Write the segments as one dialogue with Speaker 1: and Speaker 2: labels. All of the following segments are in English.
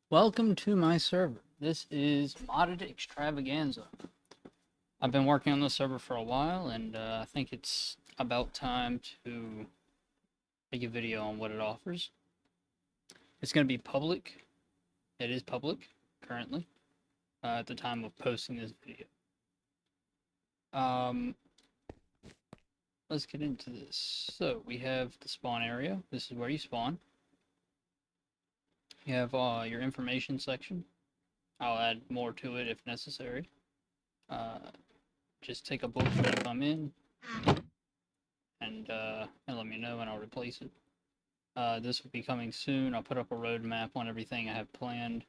Speaker 1: Welcome to my server. This is modded Extravaganza. I've been working on this server for a while, and I think it's about time to make a video on what it offers. It's going to be public. It is public currently at the time of posting this video. Um, let's get into this. So we have the spawn area. This is where you spawn. You have your information section. I'll add more to it if necessary. Just take a book when I come in, and let me know and I'll replace it. This will be coming soon. I'll put up a roadmap on everything I have planned.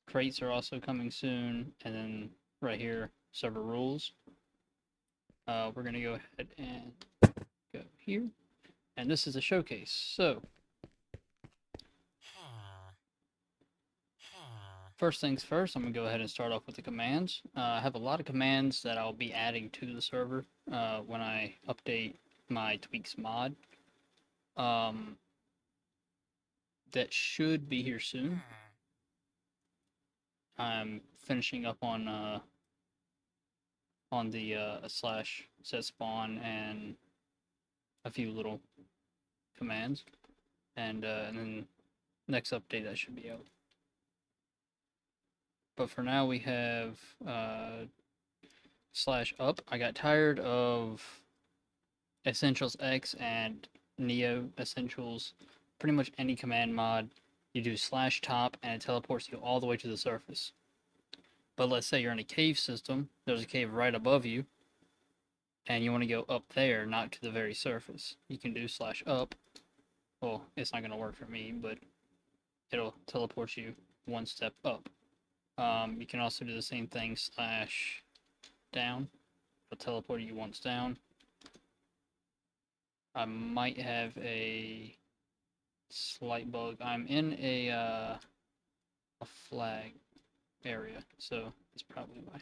Speaker 1: Crates are also coming soon, and then right here, server rules. We're gonna go ahead and go here, and this is a showcase. So first things first, I'm gonna go ahead and start off with the commands. I have a lot of commands that I'll be adding to the server when I update my tweaks mod. That should be here soon. I'm finishing up on the slash set spawn and a few little commands, and then next update that should be out. But for now we have slash up. I got tired of Essentials X and Neo Essentials. Pretty much any command mod, you do slash top and it teleports you all the way to the surface. But let's say you're in a cave system, there's a cave right above you, and you want to go up there, not to the very surface. You can do slash up. Well, it's not going to work for me, but it'll teleport you one step up. You can also do the same thing, slash down. It'll teleport you once down. I might have a slight bug. I'm in a flag area, so that's probably why.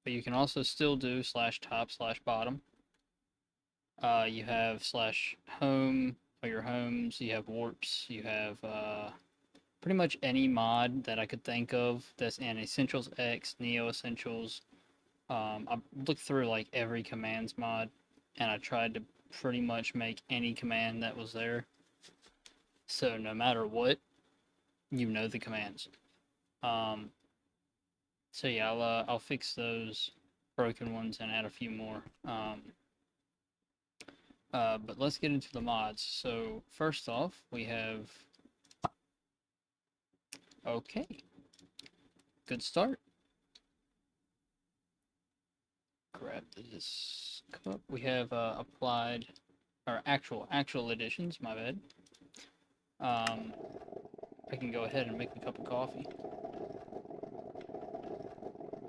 Speaker 1: But you can also still do slash top, slash bottom. You have slash home, or your homes, you have warps, you have pretty much any mod that I could think of that's in Essentials X, Neo Essentials. I looked through like every commands mod, and I tried to pretty much make any command that was there. So no matter what, you know the commands. So yeah, I'll fix those broken ones and add a few more. But let's get into the mods. So first off, we have. Okay, good start. Grab this cup. We have applied, or actual additions. My bad. I can go ahead and make a cup of coffee.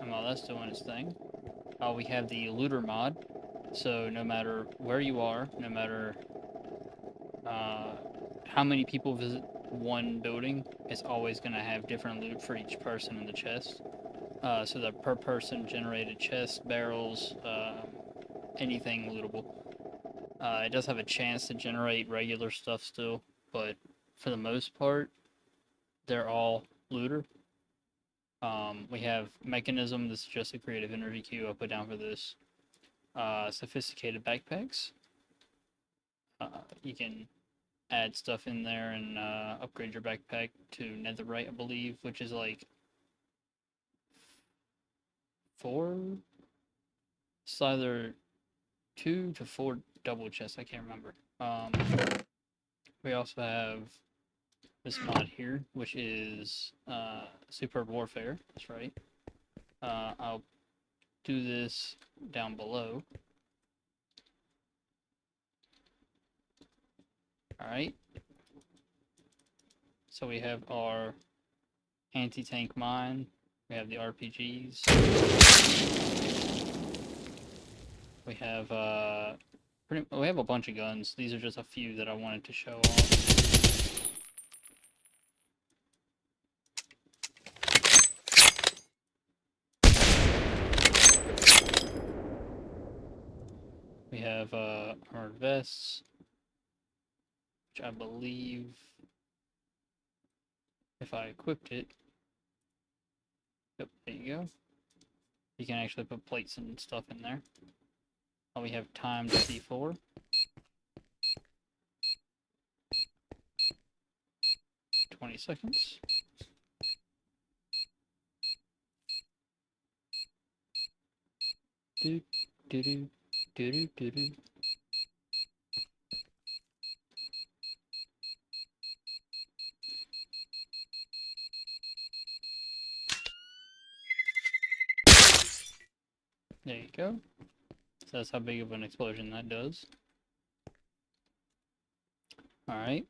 Speaker 1: And while that's doing its thing, we have the looter mod. So no matter where you are, no matter how many people visit one building, it's always going to have different loot for each person in the chest. So the per person generated chests, barrels, anything lootable. It does have a chance to generate regular stuff still, but for the most part, they're all looter. We have mechanism. This is just a creative energy queue I put down for this. Sophisticated backpacks. You can add stuff in there and upgrade your backpack to netherite, I believe, which is like 4. It's either 2 to 4 double chests. I can't remember. We also have this mod here, which is Superb Warfare. That's right. I'll do this down below. Alright. So we have our anti-tank mine. We have the RPGs. We have we have a bunch of guns. These are just a few that I wanted to show off. We have armored vests, which I believe if I equipped it, yep, there you go. You can actually put plates and stuff in there. We have timed C4. $20 seconds. Do do do do do do do. There you go. So that's how big of an explosion that does. Alright.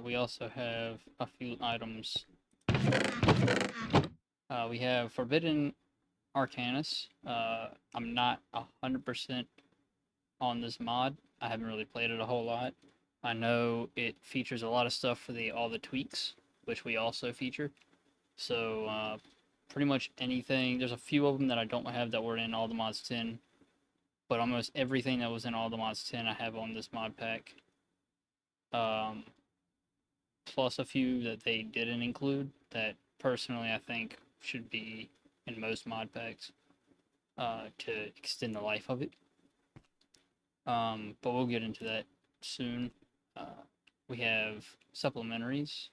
Speaker 1: We also have a few items. We have Forbidden Arcanus. I'm not 100% on this mod. I haven't really played it a whole lot. I know it features a lot of stuff for all the tweaks, which we also feature. So pretty much anything. There's a few of them that I don't have that were in all the mods 10, but almost everything that was in all the mods 10 I have on this mod pack. Plus a few that they didn't include that personally I think should be in most mod packs to extend the life of it. But we'll get into that soon. We have supplementaries.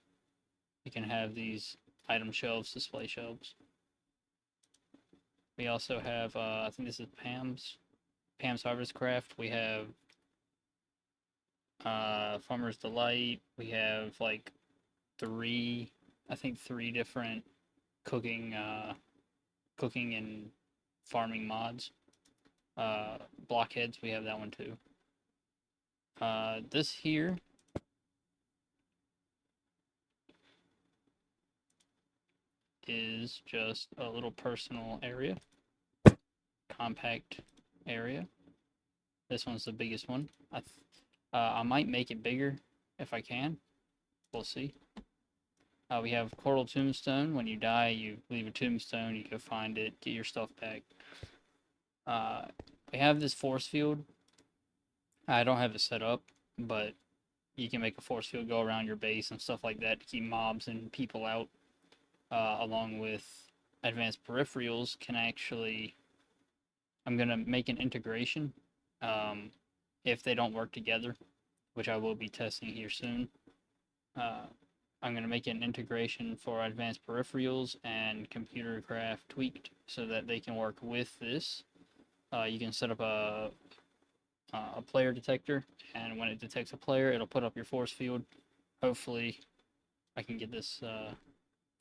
Speaker 1: You can have these item shelves, display shelves. We also have, I think this is Pam's Harvest Craft. We have Farmer's Delight. We have like three different cooking and farming mods. Blockheads, we have that one too. This here is just a little personal area, compact area. This one's the biggest one. I might make it bigger if I can. We'll see. We have Coral Tombstone. When you die, you leave a tombstone. You go find it, get your stuff back. We have this force field. I don't have it set up, but you can make a force field go around your base and stuff like that to keep mobs and people out. Along with advanced peripherals, can actually. I'm gonna make an integration. If they don't work together, which I will be testing here soon. I'm going to make an integration for advanced peripherals and computer craft tweaked so that they can work with this. You can set up a player detector, and when it detects a player, it'll put up your force field. Hopefully, I can get this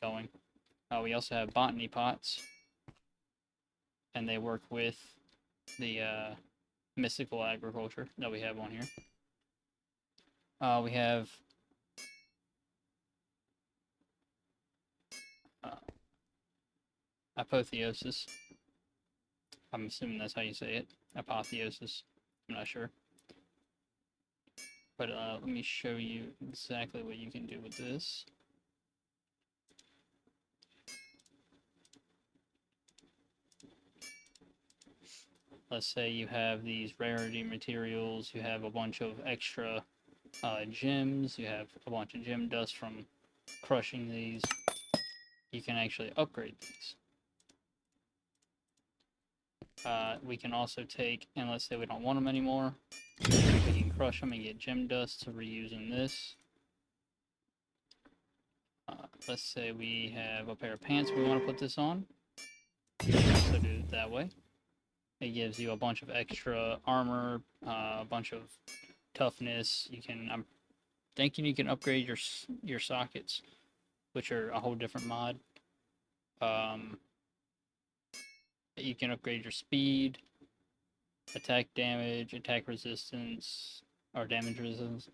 Speaker 1: going. We also have botany pots, and they work with the mystical agriculture that we have on here. We have apotheosis. I'm assuming that's how you say it. Apotheosis. I'm not sure. But let me show you exactly what you can do with this. Let's say you have these rarity materials, you have a bunch of extra gems, you have a bunch of gem dust from crushing these. You can actually upgrade these. We can also take, and let's say we don't want them anymore, we can crush them and get gem dust to reuse in this. Let's say we have a pair of pants we want to put this on. You can also do it that way. It gives you a bunch of extra armor, a bunch of toughness. I'm thinking you can upgrade your sockets, which are a whole different mod. You can upgrade your speed, attack damage, attack resistance, or damage resistance.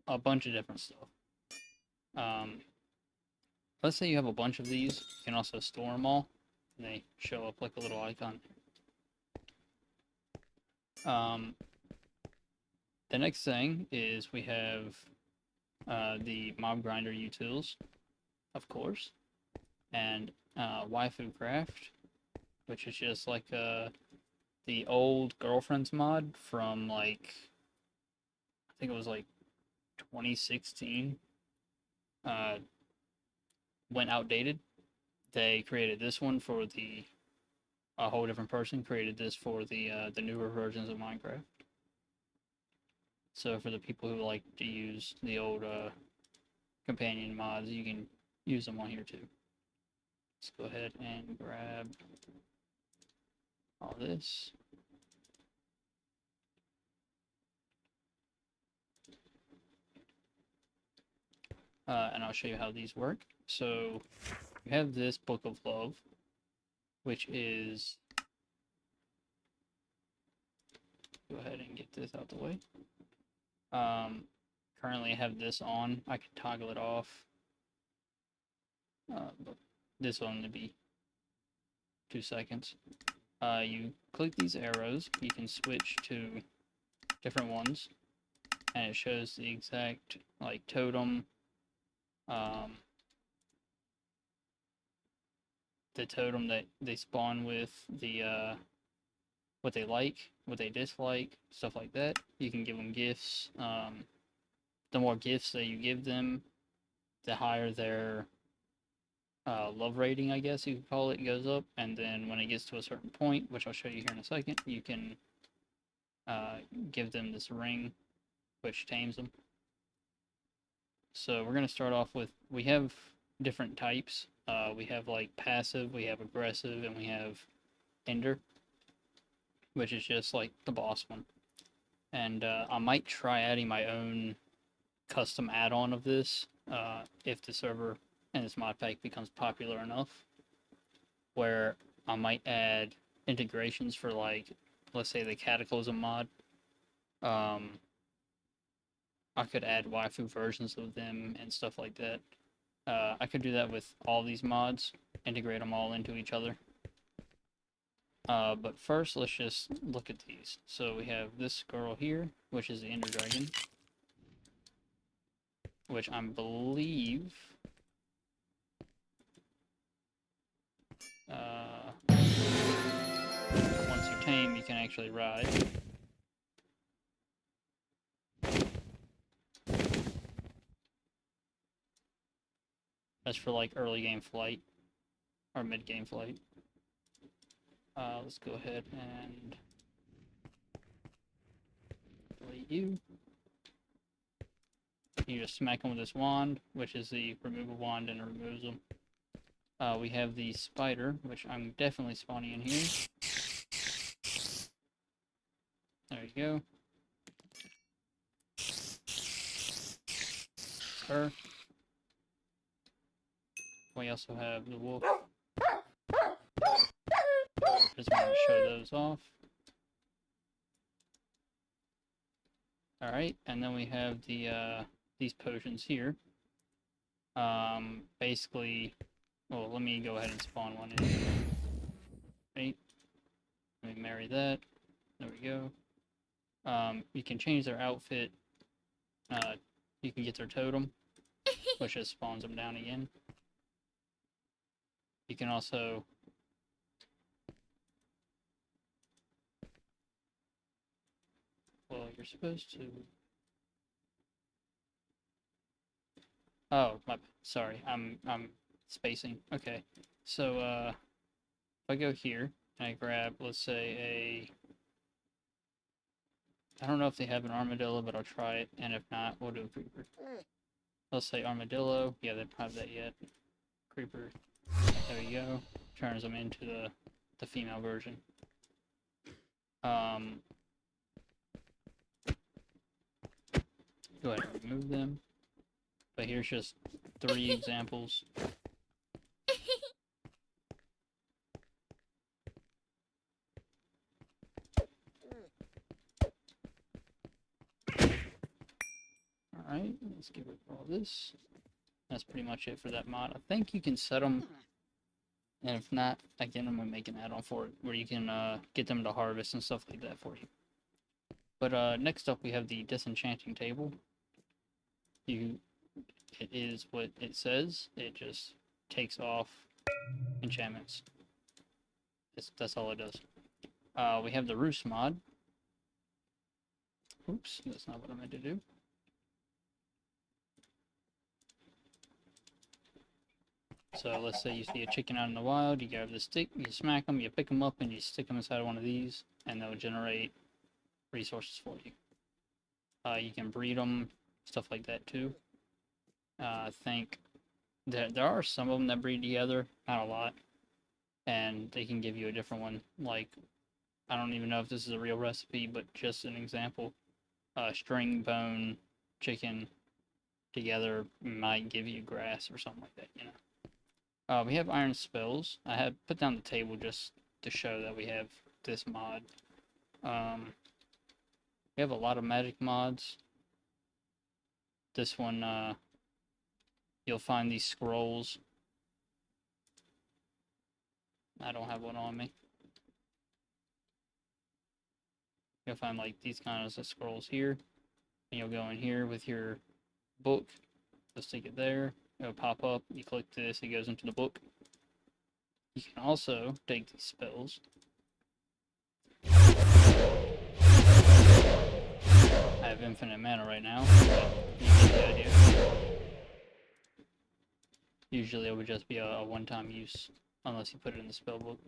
Speaker 1: A bunch of different stuff. Let's say you have a bunch of these. You can also store them all. And they show up like a little icon. The next thing is we have the mob grinder utils, of course, and waifu craft, which is just like the old girlfriends mod from like I think it was like 2016. went outdated, they created this one for a whole different person created this for the newer versions of Minecraft. So for the people who like to use the old companion mods, you can use them on here too. Let's go ahead and grab all this. And I'll show you how these work. So you have this Book of Love, which is, go ahead and get this out the way. Currently I have this on. I can toggle it off. But this will only be 2 seconds. You click these arrows, you can switch to different ones, and it shows the exact like totem, the totem that they spawn with, the what they like, what they dislike, stuff like that. You can give them gifts. The more gifts that you give them, the higher their love rating, I guess you could call it, goes up. And then when it gets to a certain point, which I'll show you here in a second, you can give them this ring, which tames them. So we're going to start off with, we have different types. We have like passive, we have aggressive, and we have ender, which is just like the boss one. And I might try adding my own custom add-on of this if the server and this mod pack becomes popular enough, where I might add integrations for, like, let's say the Cataclysm mod. I could add waifu versions of them and stuff like that. I could do that with all these mods, integrate them all into each other. But first, let's just look at these. So we have this girl here, which is the Ender Dragon, which I believe once you tame, you can actually ride. That's for like early game flight or mid game flight. Let's go ahead and delete you. You just smack them with this wand, which is the removal wand, and it removes them. We have the spider, which I'm definitely spawning in here. There you go. It's her. We also have the wolf. Just want to show those off. Alright, and then we have the these potions here. Basically, well, let me go ahead and spawn one in. Right. Let me marry that. There we go. You can change their outfit. You can get their totem, which just spawns them down again. You can also you're supposed to. Oh, sorry, I'm spacing. Okay, so if I go here and I grab, let's say I don't know if they have an armadillo, but I'll try it, and if not, we'll do a creeper. Let's say armadillo. Yeah, they don't have that yet. Creeper. There you go. Turns them into the female version. Go ahead and remove them. But here's just 3 examples. Alright, let's get rid of all this. That's pretty much it for that mod. I think you can set them, and if not, again, I'm going to make an add-on for it, where you can get them to harvest and stuff like that for you. But next up, we have the disenchanting table. It is what it says. It just takes off enchantments. That's all it does. We have the roost mod. Oops, that's not what I meant to do. So let's say you see a chicken out in the wild, you grab the stick, you smack them, you pick them up, and you stick them inside one of these, and they'll generate resources for you. You can breed them, stuff like that too. I think there are some of them that breed together, not a lot, and they can give you a different one. Like, I don't even know if this is a real recipe, but just an example. String bone chicken together might give you grass or something like that, you know. We have iron spells. I have put down the table just to show that we have this mod. We have a lot of magic mods. This one, you'll find these scrolls. I don't have one on me. You'll find like these kinds of scrolls here. And you'll go in here with your book. You'll stick it there. It'll pop up. You click this, it goes into the book. You can also take these spells. I have infinite mana right now, but you get the idea. Usually it would just be a one-time use, unless you put it in the spell book.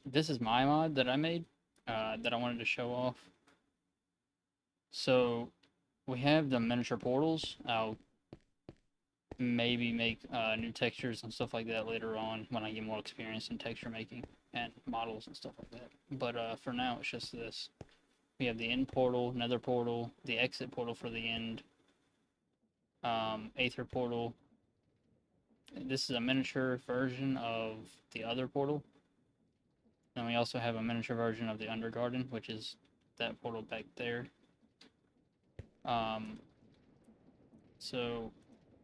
Speaker 1: This is my mod that I made, that I wanted to show off. So, we have the miniature portals. I'll maybe make new textures and stuff like that later on when I get more experience in texture making and models and stuff like that. But for now, it's just this. We have the end portal, nether portal, the exit portal for the end, aether portal. This is a miniature version of the other portal. Then we also have a miniature version of the Undergarden, which is that portal back there. So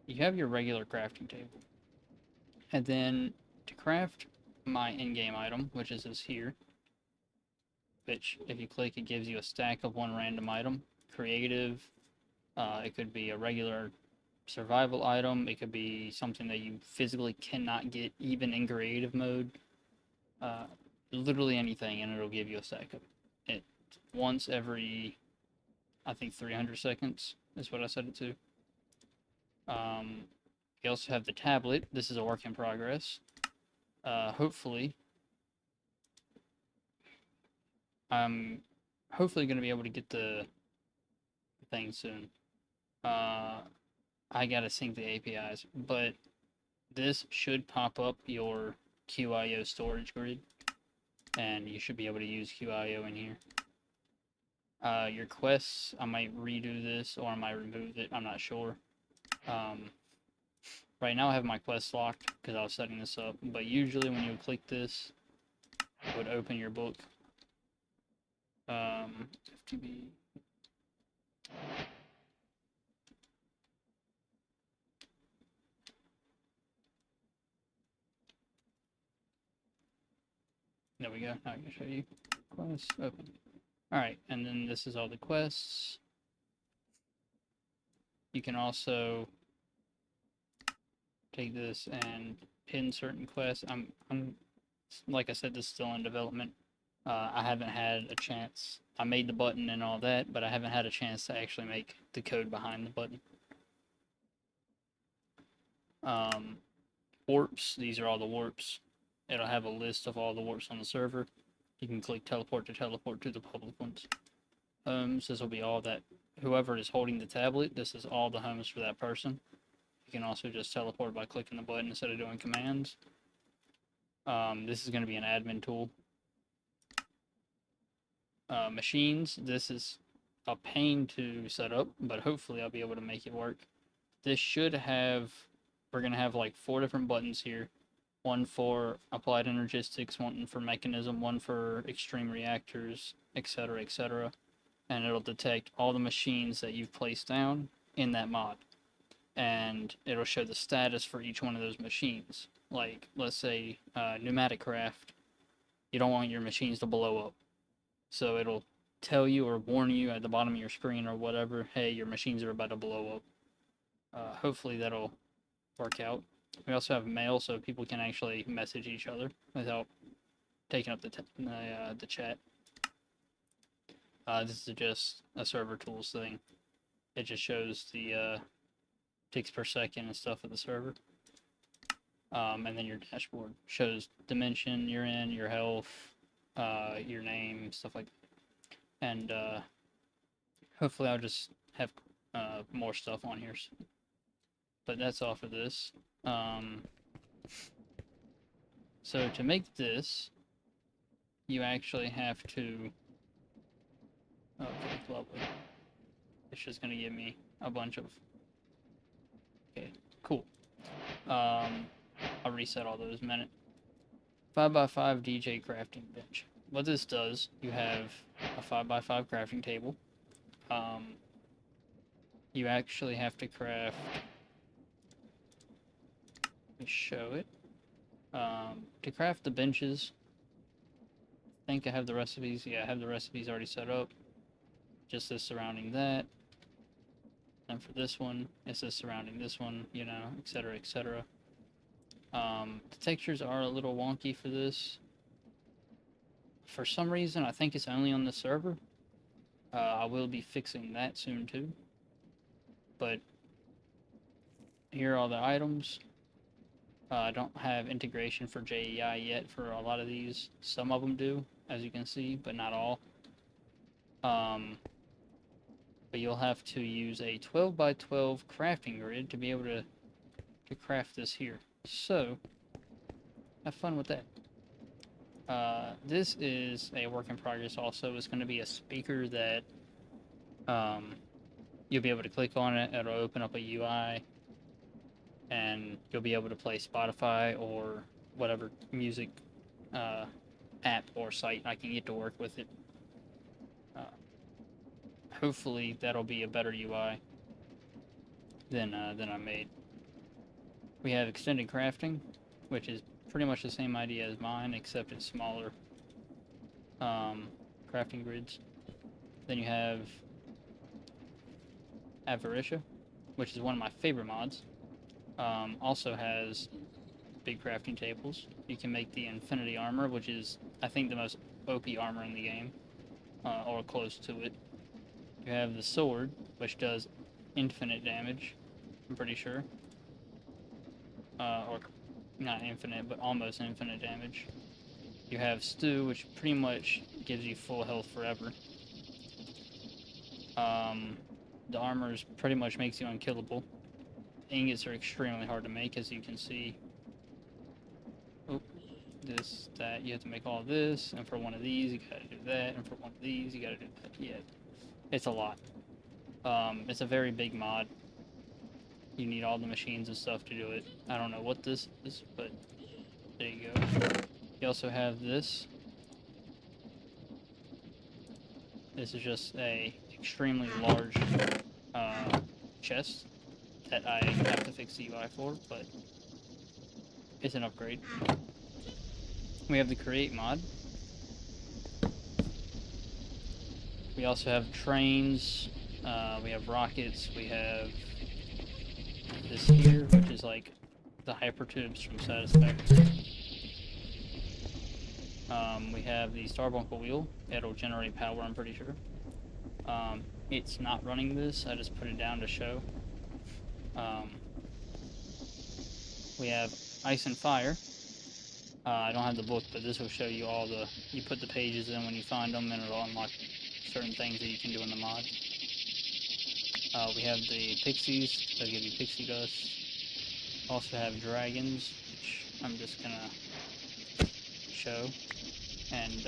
Speaker 1: you have your regular crafting table. And then to craft my in-game item, which is this here, which if you click, it gives you a stack of one random item. Creative, it could be a regular survival item, it could be something that you physically cannot get even in creative mode. Literally anything, and it'll give you a stack of it. Once every, I think 300 seconds is what I set it to. You also have the tablet. This is a work in progress. Hopefully, I'm hopefully going to be able to get the thing soon. I gotta sync the APIs, but this should pop up your QIO storage grid, and you should be able to use QIO in here. Your quests, I might redo this, or I might remove it, I'm not sure. Right now I have my quests locked, because I was setting this up, but usually when you click this, it would open your book. FTB. There we go, now I can show you. Quests, open. Alright, and then this is all the quests. You can also take this and pin certain quests. I'm like I said, this is still in development. I haven't had a chance. I made the button and all that, but I haven't had a chance to actually make the code behind the button. Warps, these are all the warps. It'll have a list of all the warps on the server. You can click teleport to the public ones. So this will be all that, whoever is holding the tablet, this is all the homes for that person. You can also just teleport by clicking the button instead of doing commands. This is going to be an admin tool. Machines, this is a pain to set up, but hopefully I'll be able to make it work. This should have, we're going to have like 4 different buttons here. One for applied energistics, one for mechanism, one for extreme reactors, etc., etc. And it'll detect all the machines that you've placed down in that mod. And it'll show the status for each one of those machines. Like, let's say, pneumatic craft, you don't want your machines to blow up. So it'll tell you or warn you at the bottom of your screen or whatever, hey, your machines are about to blow up. Hopefully that'll work out. We also have mail, so people can actually message each other without taking up the chat. This is just a server tools thing. It just shows the ticks per second and stuff of the server. And then your dashboard shows dimension you're in, your health, your name, stuff like that. And hopefully I'll just have more stuff on here soon. But that's all for this. So to make this, you actually have to... Okay, lovely. It's just gonna give me a bunch of... Okay, cool. I'll reset all those in a minute. 5x5 DJ crafting bench. What this does, you have a 5x5 crafting table. You actually have to craft... Let me show it. To craft the benches, I think I have the recipes. Yeah, I have the recipes already set up. Just this surrounding that. And for this one, it's this surrounding this one, you know, etc., etc. The textures are a little wonky for this. For some reason, I think it's only on the server. I will be fixing that soon too. But here are all the items. I don't have integration for JEI yet for a lot of these. Some of them do, as you can see, but not all. But you'll have to use a 12x12 crafting grid to be able to craft this here. So, have fun with that. This is a work in progress also. It's going to be a speaker that you'll be able to click on it. It'll open up a UI. And you'll be able to play Spotify or whatever music app or site I can get to work with it. Hopefully that'll be a better UI than I made. We have extended crafting, which is pretty much the same idea as mine, except it's smaller crafting grids. Then you have Avaricia, which is one of my favorite mods. Also has big crafting tables. You can make the Infinity Armor, which is, I think, the most OP armor in the game, or close to it. You have the sword, which does infinite damage, I'm pretty sure. Or not infinite, but almost infinite damage. You have Stew, which pretty much gives you full health forever. The armors pretty much makes you unkillable. Ingots are extremely hard to make, as you can see. Oh, this, that, you have to make all this, and for one of these, you gotta do that, and for one of these, you gotta do that. Yeah, it's a lot. It's a very big mod. You need all the machines and stuff to do it. I don't know what this is, but there you go. You also have this. This is just a extremely large chest that I have to fix the UI for, but it's an upgrade. We have the create mod. We also have trains, we have rockets, we have this here, which is like the hypertubes from Satisfactory. We have the Starbuncle wheel. It'll generate power, I'm pretty sure. It's not running this, I just put it down to show. We have Ice and Fire. I don't have the book, but this will show you all the... You put the pages in when you find them, and it'll unlock certain things that you can do in the mod. We have the Pixies. They'll give you Pixie Dust. Also have Dragons, which I'm just gonna show. And,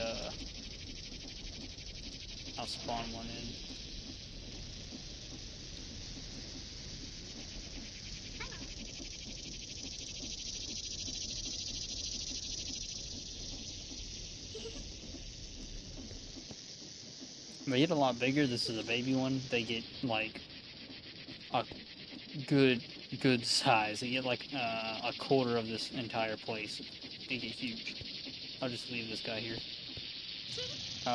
Speaker 1: I'll spawn one in. They get a lot bigger. This is a baby one. They get like a good size. They get like a quarter of this entire place. They get huge. I'll just leave this guy here.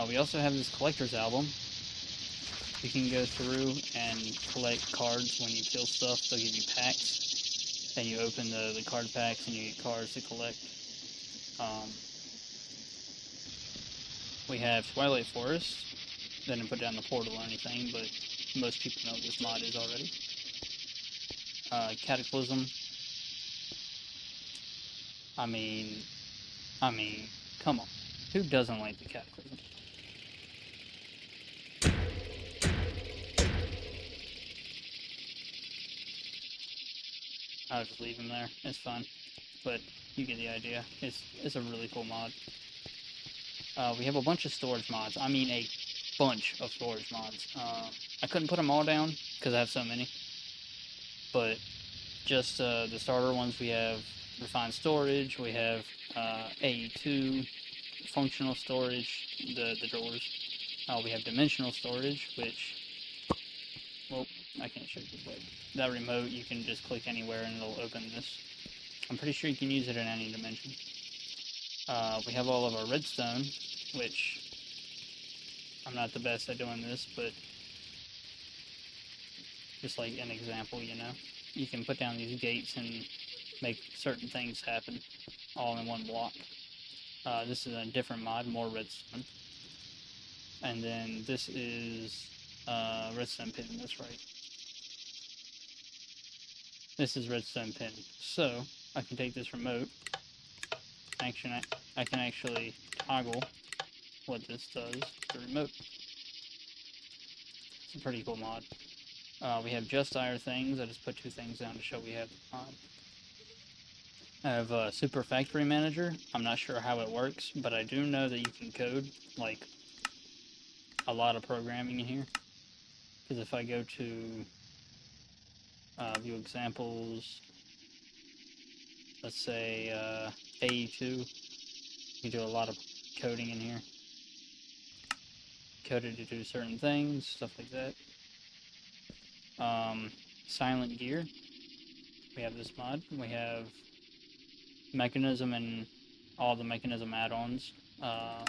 Speaker 1: We also have this collector's album. You can go through and collect cards when you kill stuff. They'll give you packs. And you open the card packs and you get cards to collect. We have Twilight Forest. Didn't put down the portal or anything, but most people know what this mod is already. Cataclysm. I mean, come on. Who doesn't like the Cataclysm? I'll just leave him there. It's fine. But you get the idea. It's a really cool mod. We have a bunch of storage mods. I mean a bunch of storage mods. I couldn't put them all down because I have so many. But just the starter ones, we have refined storage, we have AE2, functional storage, the drawers. We have dimensional storage, which, well, I can't show you, but that remote, you can just click anywhere and it'll open this. I'm pretty sure you can use it in any dimension. We have all of our redstone, which I'm not the best at doing this, but just like an example, you know. You can put down these gates and make certain things happen all in one block. This is a different mod, more redstone. And then this is redstone pin, that's right. This is redstone pin. So I can take this remote. I can actually toggle what this does, the remote. It's a pretty cool mod. We have just iron things. I just put 2 things down to show we have the mod. I have a Super Factory Manager. I'm not sure how it works, but I do know that you can code, like, a lot of programming in here. Because if I go to view examples, let's say AE2, you can do a lot of coding in here. Coded to do certain things, stuff like that. Silent Gear. We have this mod. We have Mechanism and all the Mechanism add-ons. I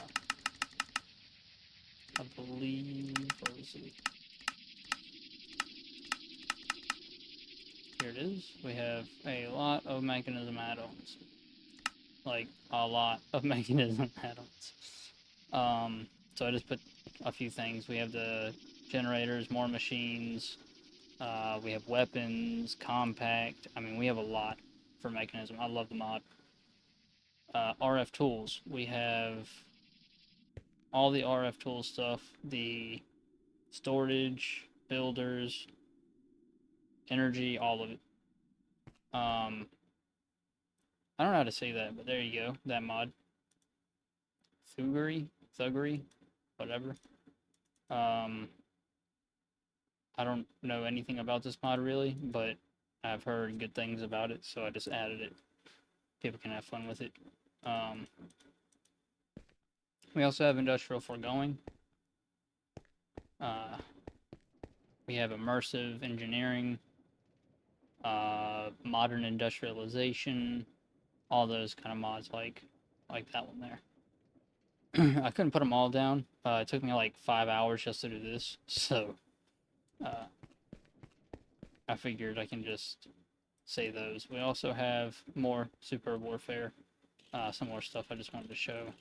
Speaker 1: believe, where is it? Here it is. We have a lot of Mechanism add-ons. Like, a lot of Mechanism add-ons. So I just put a few things. We have the generators, more machines. We have weapons, compact. I mean, we have a lot for Mechanism. I love the mod. RF tools. We have all the RF tool stuff. The storage, builders, energy, all of it. I don't know how to say that, but there you go. That mod. Thuggery, whatever. I don't know anything about this mod really, but I've heard good things about it, so I just added it. People can have fun with it. We also have industrial foregoing. We have immersive engineering, modern industrialization, all those kind of mods like that one there. I couldn't put them all down. It took me like 5 hours just to do this, so I figured I can just say those. We also have more Super Warfare, some more stuff I just wanted to show.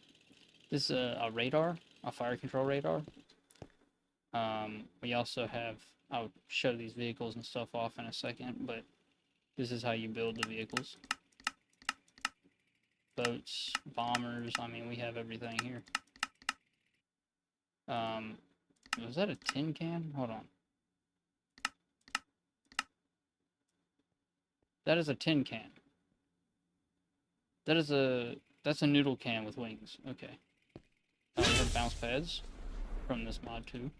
Speaker 1: This is a radar, a fire control radar. We also have, I'll show these vehicles and stuff off in a second, but this is how you build the vehicles. Boats, bombers, I mean, we have everything here. Was that a tin can? Hold on. That is a tin can. That's a noodle can with wings. Okay. We have bounce pads from this mod too.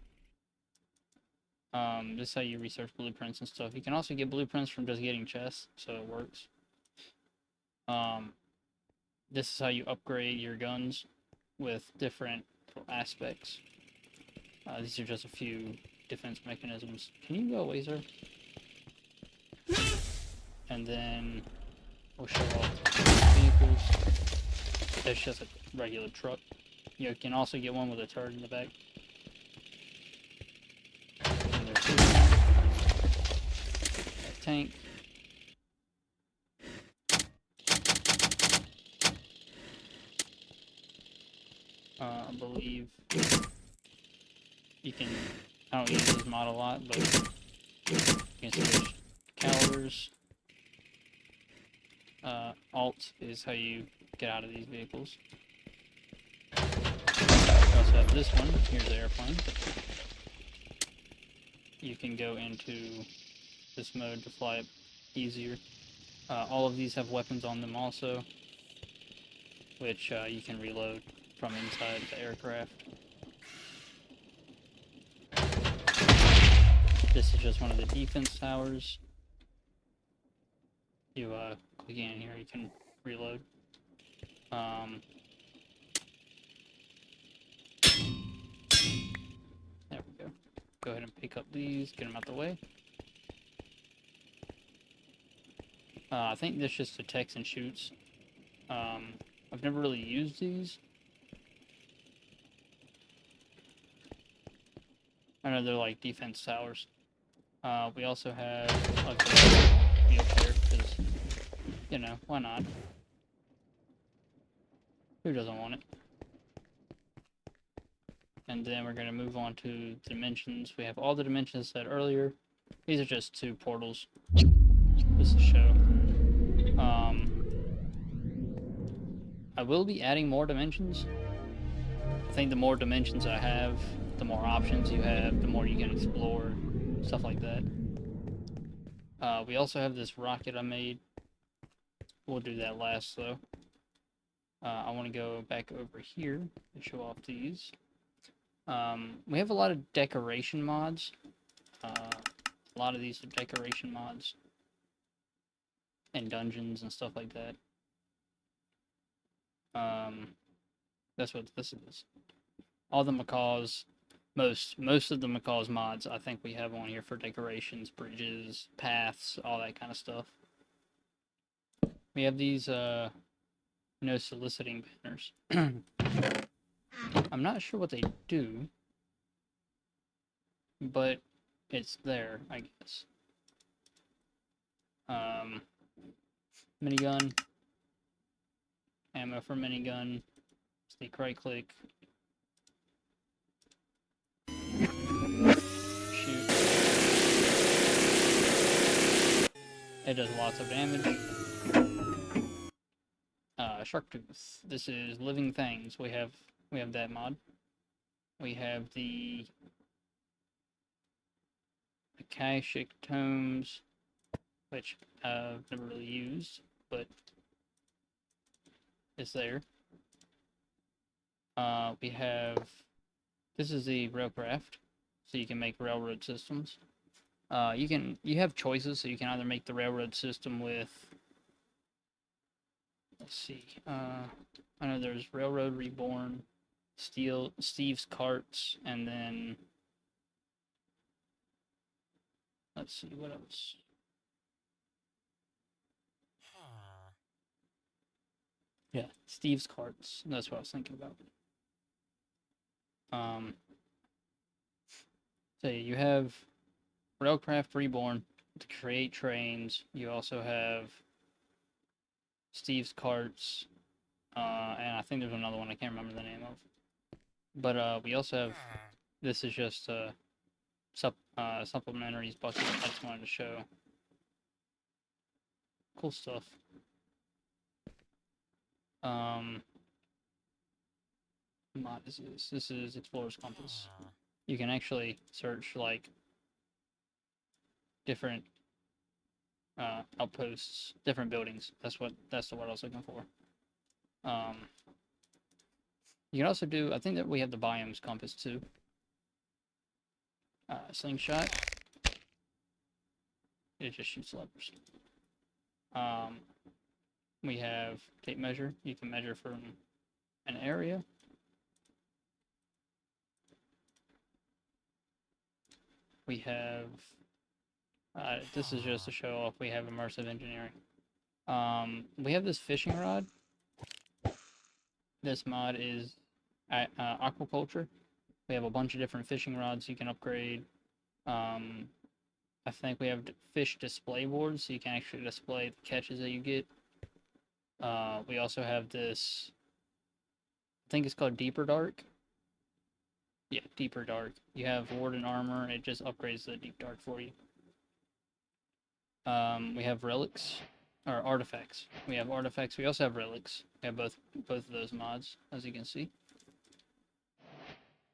Speaker 1: This is how you research blueprints and stuff. You can also get blueprints from just getting chests, so it works. This is how you upgrade your guns with different aspects. These are just a few defense mechanisms. Can you go away, sir? And then we'll show off the vehicles. That's just a regular truck. You can also get one with a turret in the back. And there's a tank. I believe you can, I don't use this mod a lot, but you can switch calibers. Alt is how you get out of these vehicles. We also have this one. Here's the airplane. You can go into this mode to fly it easier. All of these have weapons on them also, which you can reload from inside the aircraft. This is just one of the defense towers. You click in here, you can reload. There we go. Go ahead and pick up these, get them out the way. I think this just detects and shoots. I've never really used these. I know they're like defense towers. We also have a wheelchair, because, you know, why not? Who doesn't want it? And then we're going to move on to dimensions. We have all the dimensions said earlier. These are just 2 portals. Just to show. I will be adding more dimensions. I think the more dimensions I have, the more options you have, the more you can explore, stuff like that. We also have this rocket I made. We'll do that last, though. I want to go back over here and show off these. We have a lot of decoration mods. A lot of these are decoration mods. And dungeons and stuff like that. That's what this is. All the macaws, most of the macaws mods, I think we have on here for decorations, bridges, paths, all that kind of stuff. We have these no soliciting banners. I'm not sure what they do, but it's there, I guess. Minigun, ammo for minigun, stick right click, shoot. It does lots of damage. Shark tooth. This is living things. We have that mod. We have the Akashic tomes, which I've never really used, but it's there. We have, this is the railcraft, so you can make railroad systems. You have choices, so you can either make the railroad system with, let's see, I know there's Railroad Reborn, Steve's Carts, and then, let's see, what else? Yeah, Steve's Carts, that's what I was thinking about. So you have Railcraft Reborn to create trains. You also have Steve's Carts, and I think there's another one I can't remember the name of. But we also have, this is just supplementaries bucket. I just wanted to show. Cool stuff. What mod is this? This is Explorer's Compass. You can actually search like different outposts, different buildings. That's the word I was looking for. You can also do, I think that we have the biomes compass too. Slingshot. It just shoots levers. We have tape measure. You can measure from an area. We have, this is just to show off, we have immersive engineering. We have this fishing rod. This mod is aquaculture. We have a bunch of different fishing rods you can upgrade. I think we have fish display boards, so you can actually display the catches that you get. We also have this, I think it's called Deeper Dark. Yeah, Deeper Dark. You have Warden Armor, and it just upgrades the Deep Dark for you. We have relics. or artifacts. We have artifacts. We also have relics. We have both of those mods, as you can see.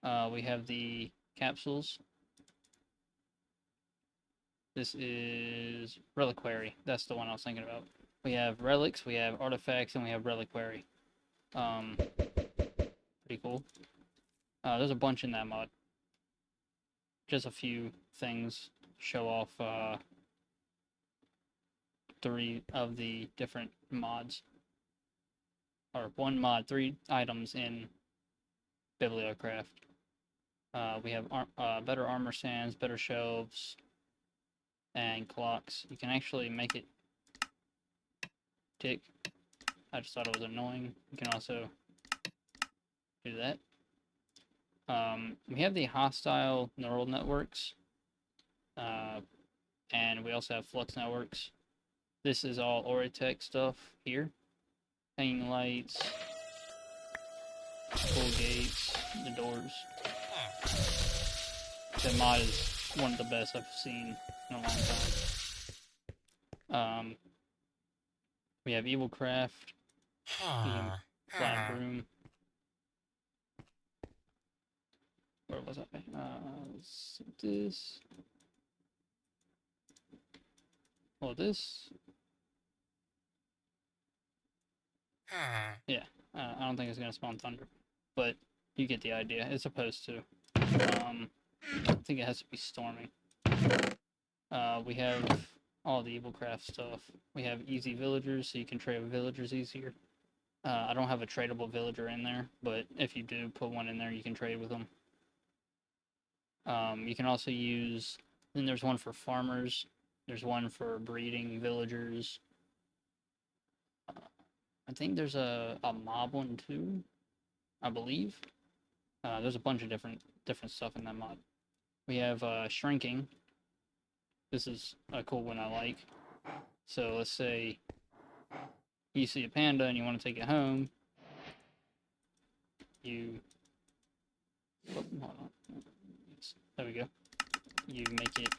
Speaker 1: We have the capsules. This is reliquary. That's the one I was thinking about. We have relics, we have artifacts, and we have reliquary. Pretty cool. There's a bunch in that mod. Just a few things show off 3 of the different mods. Or 1 mod, 3 items in Bibliocraft. We have better armor stands, better shelves, and clocks. You can actually make it tick. I just thought it was annoying. You can also do that. We have the hostile neural networks, and we also have flux networks. This is all Oritech stuff here. Hanging lights, full gates, the doors. That mod is one of the best I've seen in a long time. We have Evil Craft. We can fly a broom. Where was I? Let's see this. Oh, this. Yeah, I don't think it's gonna spawn thunder, but you get the idea. It's supposed to. I think it has to be storming. We have all the Evil Craft stuff. We have easy villagers, so you can trade with villagers easier. I don't have a tradable villager in there, but if you do put one in there, you can trade with them. You can also use, then there's one for farmers, there's one for breeding villagers. I think there's a mob one too, I believe. There's a bunch of different stuff in that mod. We have shrinking. This is a cool one I like. So let's say you see a panda and you want to take it home. Hold on. There we go. You make it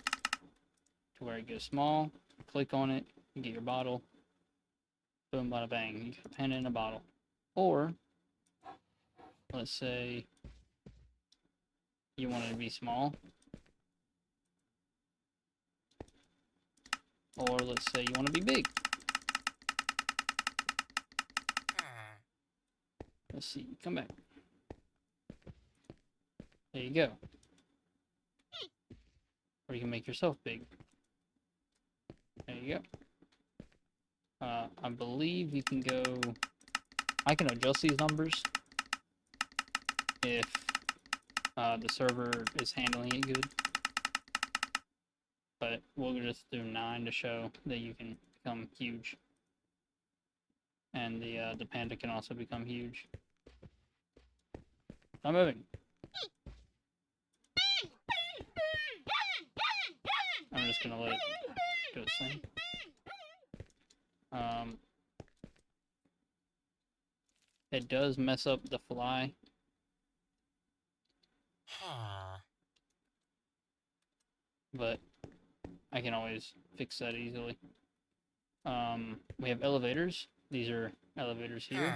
Speaker 1: to where it goes small. Click on it. You get your bottle. Boom, bada bang. You get a panda in a bottle. Or let's say you want it to be small. Or let's say you want to be big. Let's see, come back. There you go. Or you can make yourself big. There you go. I believe you can go... I can adjust these numbers if the server is handling it good. But we'll just do 9 to show that you can become huge. And the panda can also become huge. I'm moving. I'm just gonna let it do its thing. It does mess up the fly. But I can always fix that easily. We have elevators. These are elevators here.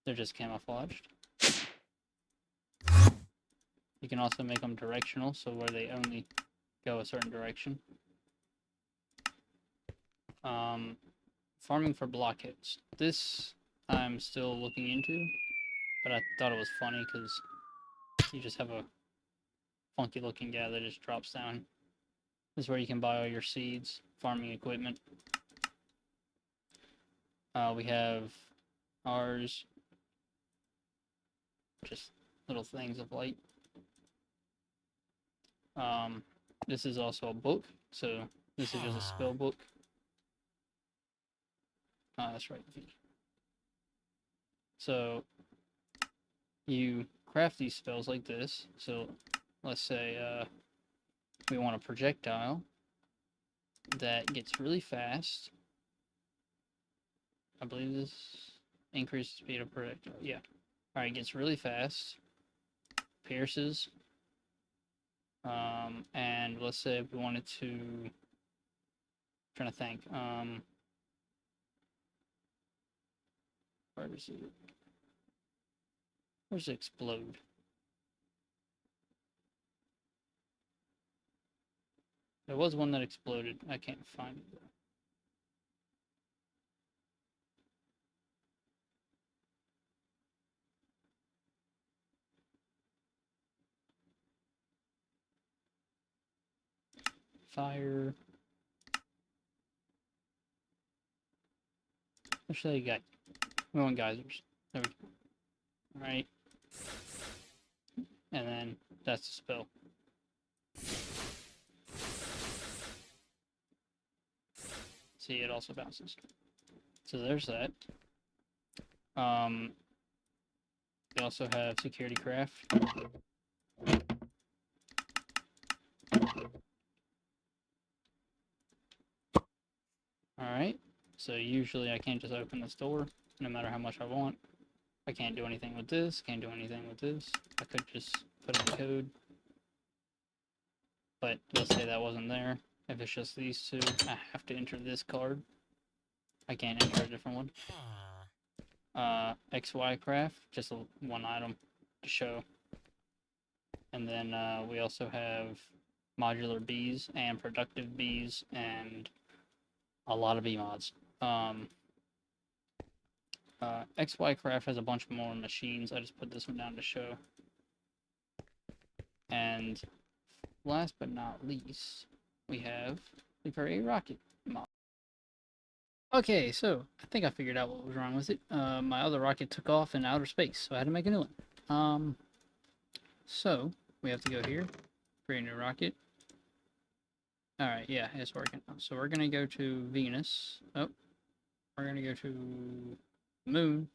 Speaker 1: They're just camouflaged. You can also make them directional, so where they only go a certain direction. Farming for blockheads. This I'm still looking into, but I thought it was funny because you just have a funky looking guy that just drops down. This is where you can buy all your seeds, farming equipment. We have ours, just little things of light. This is also a book, so this is just a spell book. That's right, V. So you craft these spells like this. So let's say we want a projectile that gets really fast. I believe this increases speed of projectile. Yeah. Alright, gets really fast. Pierces. And let's say if we wanted to... I'm trying to think. Where does it? Where's it explode? There was one that exploded. I can't find it. Fire. Let's show you guys. We want geysers. There we go. Alright. And then that's the spell. See, it also bounces. So there's that. We also have security craft. Alright, so usually I can't just open this door, no matter how much I want. I can't do anything with this, can't do anything with this. I could just put in code. But let's say that wasn't there. If it's just these two, I have to enter this card. I can't enter a different one. XY craft, just one item to show. And then we also have modular bees and productive bees and a lot of bee mods. XY craft has a bunch more machines. I just put this one down to show. And last but not least, we have the Prairie Rocket mod. Okay, so I think I figured out what was wrong with it. My other rocket took off in outer space, so I had to make a new one. So we have to go here, create a new rocket. Alright, yeah, it's working. So we're gonna go to Venus. Oh, we're gonna go to Moon.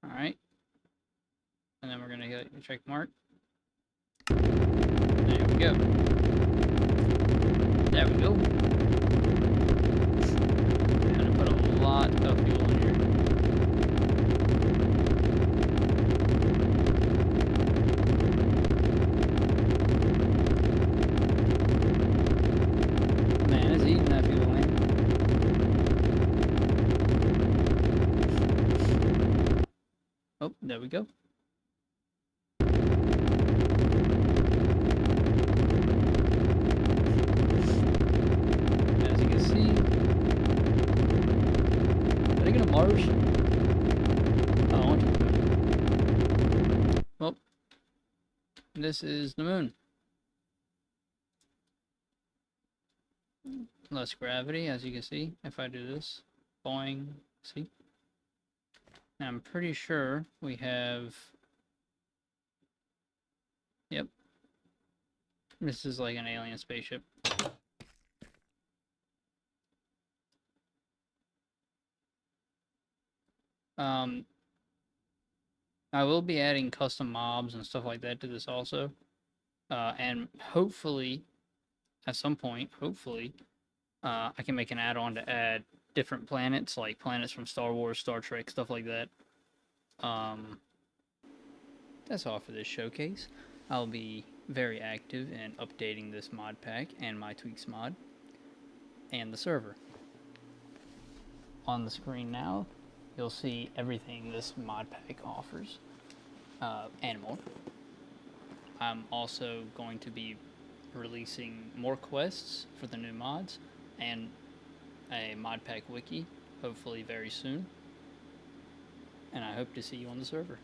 Speaker 1: Alright. And then we're gonna hit the check mark. There we go. There we go. I'm gonna put a lot of fuel in here. Man, it's eating that fuel in. Oh, there we go. Mars? Oh, I want to. Well, this is the moon. Less gravity, as you can see, if I do this. Boing, see? Now, I'm pretty sure we have... Yep. This is like an alien spaceship. I will be adding custom mobs and stuff like that to this also. And hopefully, at some point, hopefully, I can make an add-on to add different planets, like planets from Star Wars, Star Trek, stuff like that. That's all for this showcase. I'll be very active in updating this mod pack and my tweaks mod and the server. On the screen now, you'll see everything this mod pack offers, and more. I'm also going to be releasing more quests for the new mods and a mod pack wiki, hopefully very soon. And I hope to see you on the server.